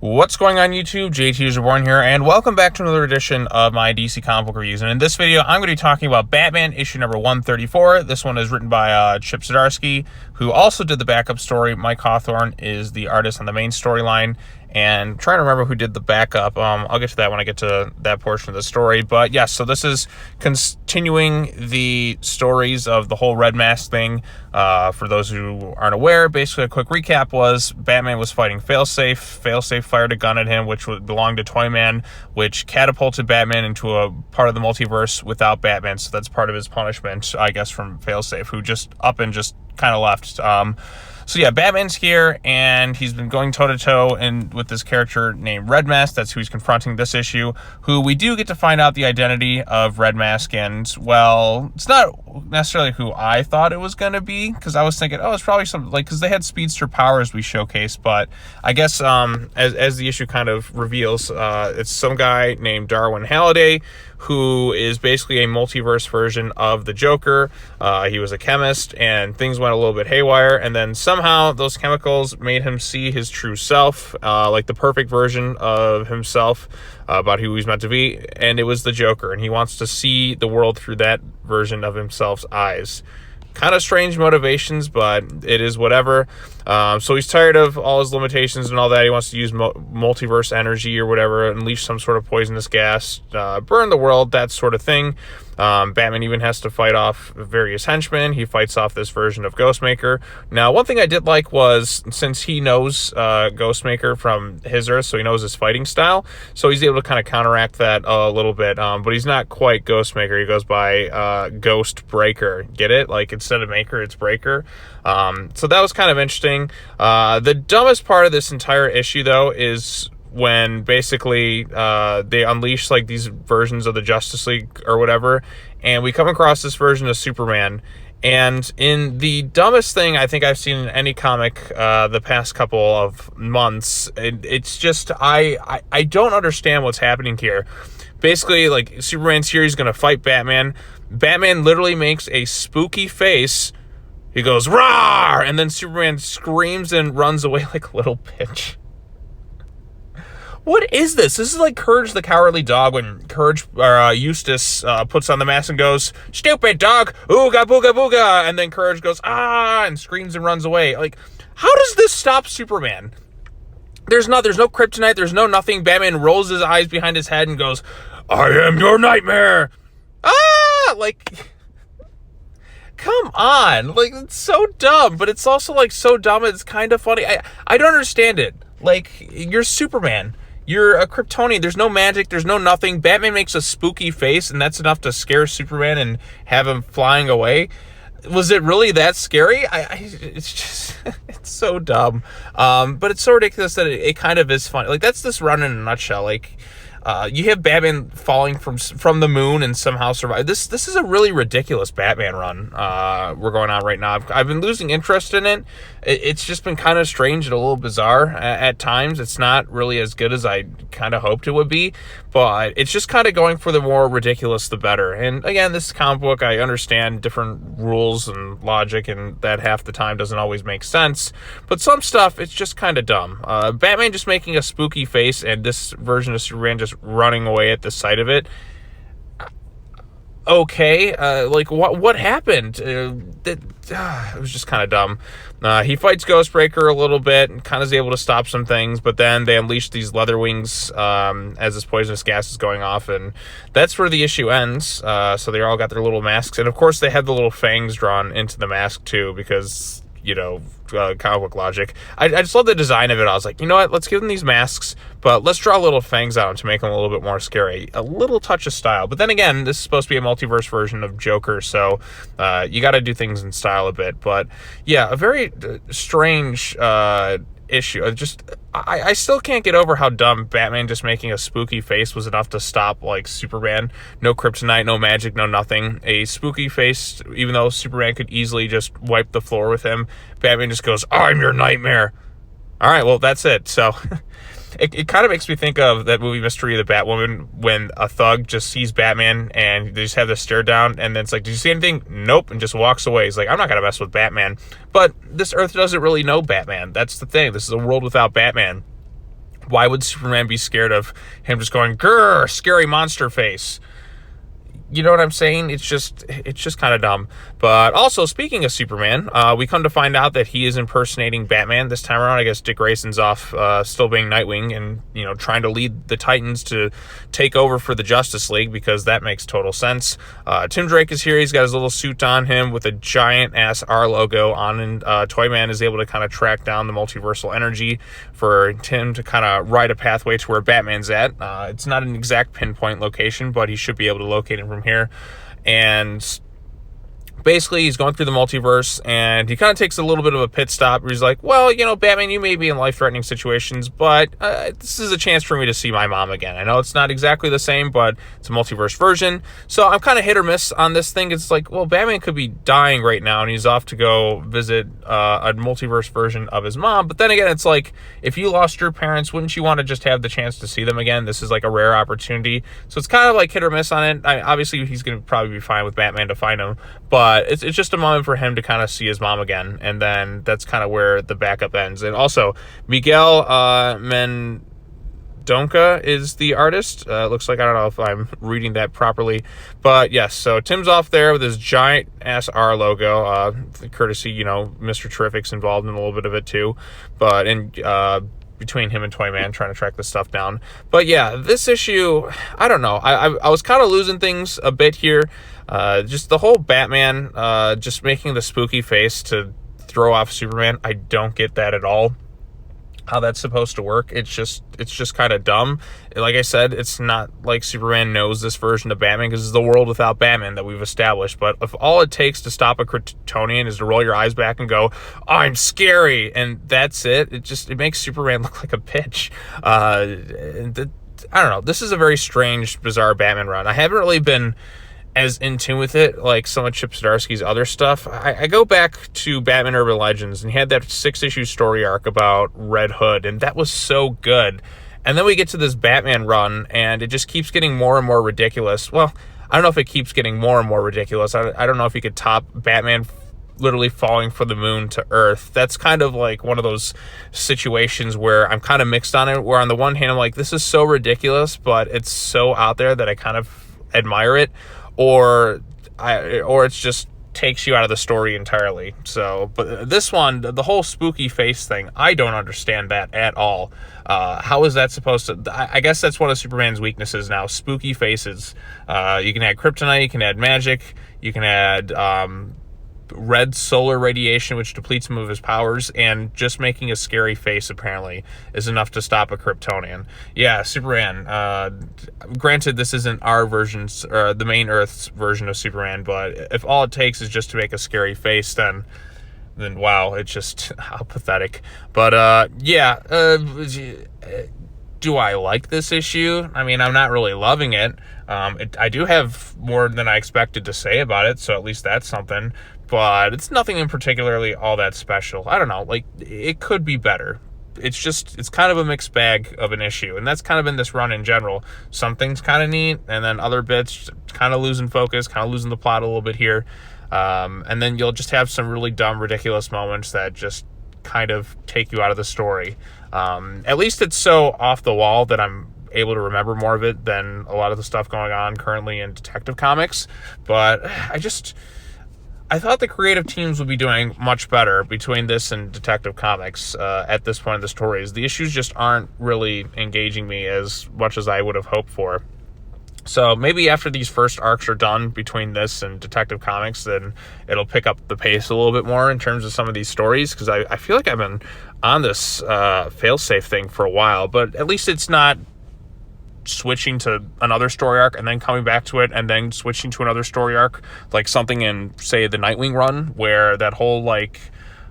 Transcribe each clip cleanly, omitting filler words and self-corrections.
What's going on YouTube? JT is Reborn here, and welcome back to another edition of my DC comic book reviews. And in this video, I'm going to be talking about Batman issue number 134. This one is written by Chip Zdarsky, who also did the backup story. Mike Hawthorne is the artist on the main storyline. And I'm trying to remember who did the backup. I'll get to that when I get to that portion of the story. But yes, so this is continuing the stories of the whole Red Mask thing. For those who aren't aware, basically a quick recap was Batman was fighting Failsafe. Failsafe fired a gun at him, which belonged to Toyman, which catapulted Batman into a part of the multiverse without Batman. So that's part of his punishment, I guess, from Failsafe, who just up and just kind of left. So yeah, Batman's here, and he's been going toe-to-toe and with this character named Red Mask. That's who he's confronting this issue, who we do get to find out the identity of Red Mask. And, well, it's not necessarily who I thought it was going to be, because I was thinking, oh, it's probably something, like, because they had speedster powers we showcased. But I guess as the issue kind of reveals, it's some guy named Darwin Halliday, who is basically a multiverse version of the Joker. He was a chemist, and things went a little bit haywire, and then somehow those chemicals made him see his true self, like the perfect version of himself, about who he's meant to be, and it was the Joker, and he wants to see the world through that version of himself's eyes. Kind of strange motivations, but it is whatever. So he's tired of all his limitations and all that. He wants to use multiverse energy or whatever, unleash some sort of poisonous gas, burn the world, that sort of thing. Batman even has to fight off various henchmen. He fights off this version of Ghostmaker. Now, one thing I did like was, since he knows Ghostmaker from his Earth, so he knows his fighting style, so he's able to kind of counteract that a little bit. But he's not quite Ghostmaker. He goes by Ghost Breaker. Get it? Like, instead of Maker, it's Breaker. So that was kind of interesting. The dumbest part of this entire issue, though, is when basically they unleash like these versions of the Justice League or whatever, and we come across this version of Superman. And in the dumbest thing I think I've seen in any comic the past couple of months, it's just I don't understand what's happening here. Basically, like, Superman's here, he's gonna fight Batman. Batman literally makes a spooky face. He goes, "Rawr!" And then Superman screams and runs away like a little bitch. What is this? This is like Courage the Cowardly Dog, when Eustace puts on the mask and goes, "Stupid dog, ooga booga booga," and then Courage goes, "Ah," and screams and runs away. Like, how does this stop Superman? There's no kryptonite, there's no nothing. Batman rolls his eyes behind his head and goes, "I am your nightmare." Ah, like, come on. Like, it's so dumb, but it's also like so dumb it's kind of funny. I don't understand it. Like, you're Superman. You're a Kryptonian. There's no magic. There's no nothing. Batman makes a spooky face, and that's enough to scare Superman and have him flying away. Was it really that scary? It's just, it's so dumb. But it's so ridiculous that it kind of is funny. Like, that's this run in a nutshell. Like, you have Batman falling from the moon and somehow survive. This is a really ridiculous Batman run we're going on right now. I've been losing interest in it. It's just been kind of strange and a little bizarre at times. It's not really as good as I kind of hoped it would be, but it's just kind of going for the more ridiculous the better. And again, this comic book, I understand different rules and logic, and that half the time doesn't always make sense, but some stuff, it's just kind of dumb. Batman just making a spooky face and this version of Superman just running away at the sight of it. Okay, like, what happened? It was just kind of dumb. He fights Ghostbreaker a little bit and kind of is able to stop some things, but then they unleash these leather wings as this poisonous gas is going off, and that's where the issue ends. So they all got their little masks, and of course they had the little fangs drawn into the mask too, because, you know, comic book logic. I just love the design of it. I was like, you know what, let's give them these masks, but let's draw little fangs out to make them a little bit more scary. A little touch of style. But then again, this is supposed to be a multiverse version of Joker, so you got to do things in style a bit. But yeah, a very strange issue. I still can't get over how dumb Batman just making a spooky face was enough to stop, like, Superman. No kryptonite, no magic, no nothing. A spooky face, even though Superman could easily just wipe the floor with him, Batman just goes, "I'm your nightmare." All right, well, that's it. So it kind of makes me think of that movie Mystery of the Batwoman, when a thug just sees Batman and they just have this stare down, and then it's like, "Did you see anything?" "Nope," and just walks away. He's like, "I'm not going to mess with Batman." But this Earth doesn't really know Batman. That's the thing. This is a world without Batman. Why would Superman be scared of him just going, grrr, scary monster face? You know what I'm saying? It's just kind of dumb. But also, speaking of Superman, we come to find out that he is impersonating Batman this time around. I guess Dick Grayson's off still being Nightwing and, you know, trying to lead the Titans to take over for the Justice League, because that makes total sense. Tim Drake is here. He's got his little suit on him with a giant-ass R logo on, and Toyman is able to kind of track down the multiversal energy for Tim to kind of ride a pathway to where Batman's at. It's not an exact pinpoint location, but he should be able to locate him from here. And basically he's going through the multiverse, and he kind of takes a little bit of a pit stop where he's like, well, you know, Batman, you may be in life-threatening situations, but this is a chance for me to see my mom again. I know it's not exactly the same, but it's a multiverse version, so I'm kind of hit or miss on this thing. It's like, well, Batman could be dying right now, and he's off to go visit a multiverse version of his mom, but then again, it's like, if you lost your parents, wouldn't you want to just have the chance to see them again? This is like a rare opportunity, so it's kind of like hit or miss on it. Obviously, he's going to probably be fine with Batman to find him, but it's just a moment for him to kind of see his mom again, and then that's kind of where the backup ends. And also, Miguel Mendonca is the artist. Looks like, I don't know if I'm reading that properly, but yes, so Tim's off there with his giant-ass R logo, courtesy, you know, Mr. Terrific's involved in a little bit of it too, but between him and Toyman trying to track this stuff down. But yeah, this issue, I don't know. I was kind of losing things a bit here. Just the whole Batman just making the spooky face to throw off Superman. I don't get that at all, how that's supposed to work. It's just kind of dumb. Like I said, it's not like Superman knows this version of Batman, because it's the world without Batman that we've established. But if all it takes to stop a Kryptonian is to roll your eyes back and go, I'm scary, and that's it, it makes Superman look like a bitch. I don't know. This is a very strange, bizarre Batman run. I haven't really been as in tune with it like some of Chip Zdarsky's other stuff. I go back to Batman Urban Legends, and he had that 6-issue story arc about Red Hood, and that was so good. And then we get to this Batman run, and it just keeps getting more and more ridiculous. Well, I don't know if it keeps getting more and more ridiculous. I don't know if you could top Batman literally falling from the moon to Earth. That's kind of like one of those situations where I'm kind of mixed on it, where on the one hand, I'm like, this is so ridiculous, but it's so out there that I kind of admire it. Or it's just takes you out of the story entirely. So, but this one, the whole spooky face thing, I don't understand that at all. How is that supposed to? I guess that's one of Superman's weaknesses now: spooky faces. You can add kryptonite, you can add magic, you can add red solar radiation, which depletes some of his powers, and just making a scary face apparently is enough to stop a Kryptonian. Yeah, Superman. Granted, this isn't our versions, or the main Earth's version of Superman, but if all it takes is just to make a scary face, then wow, it's just how pathetic. But yeah, do I like this issue? I mean, I'm not really loving it. I do have more than I expected to say about it, so at least that's something. But it's nothing in particularly all that special. I don't know, like, it could be better. It's kind of a mixed bag of an issue, and that's kind of been this run in general. Some things kind of neat, and then other bits kind of losing focus, kind of losing the plot a little bit here. And then you'll just have some really dumb, ridiculous moments that just kind of take you out of the story. At least it's so off the wall that I'm able to remember more of it than a lot of the stuff going on currently in Detective Comics. But I thought the creative teams would be doing much better between this and Detective Comics at this point in the stories. The issues just aren't really engaging me as much as I would have hoped for. So maybe after these first arcs are done between this and Detective Comics, then it'll pick up the pace a little bit more in terms of some of these stories, because I feel like I've been on this fail-safe thing for a while, but at least it's not switching to another story arc and then coming back to it and then switching to another story arc, like something in, say, the Nightwing run, where that whole like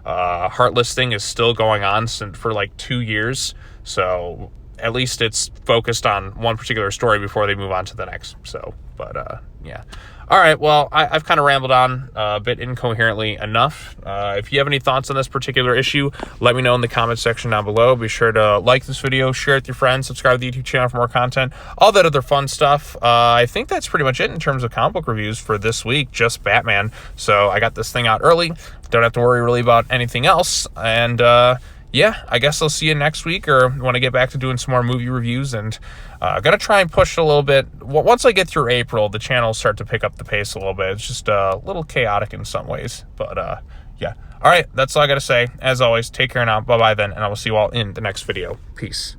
Heartless thing is still going on for like 2 years. So at least it's focused on one particular story before they move on to the next. So, but yeah. All right, well, I've kind of rambled on a bit incoherently enough. If you have any thoughts on this particular issue, let me know in the comment section down below. Be sure to like this video, share it with your friends, subscribe to the YouTube channel for more content, all that other fun stuff. I think that's pretty much it in terms of comic book reviews for this week, just Batman. So I got this thing out early. Don't have to worry really about anything else. And yeah, I guess I'll see you next week, or when I get back to doing some more movie reviews. And gotta try and push a little bit. Once I get through April, the channel will start to pick up the pace a little bit. It's just a little chaotic in some ways, but yeah. All right, that's all I gotta say. As always, take care now. Bye-bye then, and I will see you all in the next video. Peace.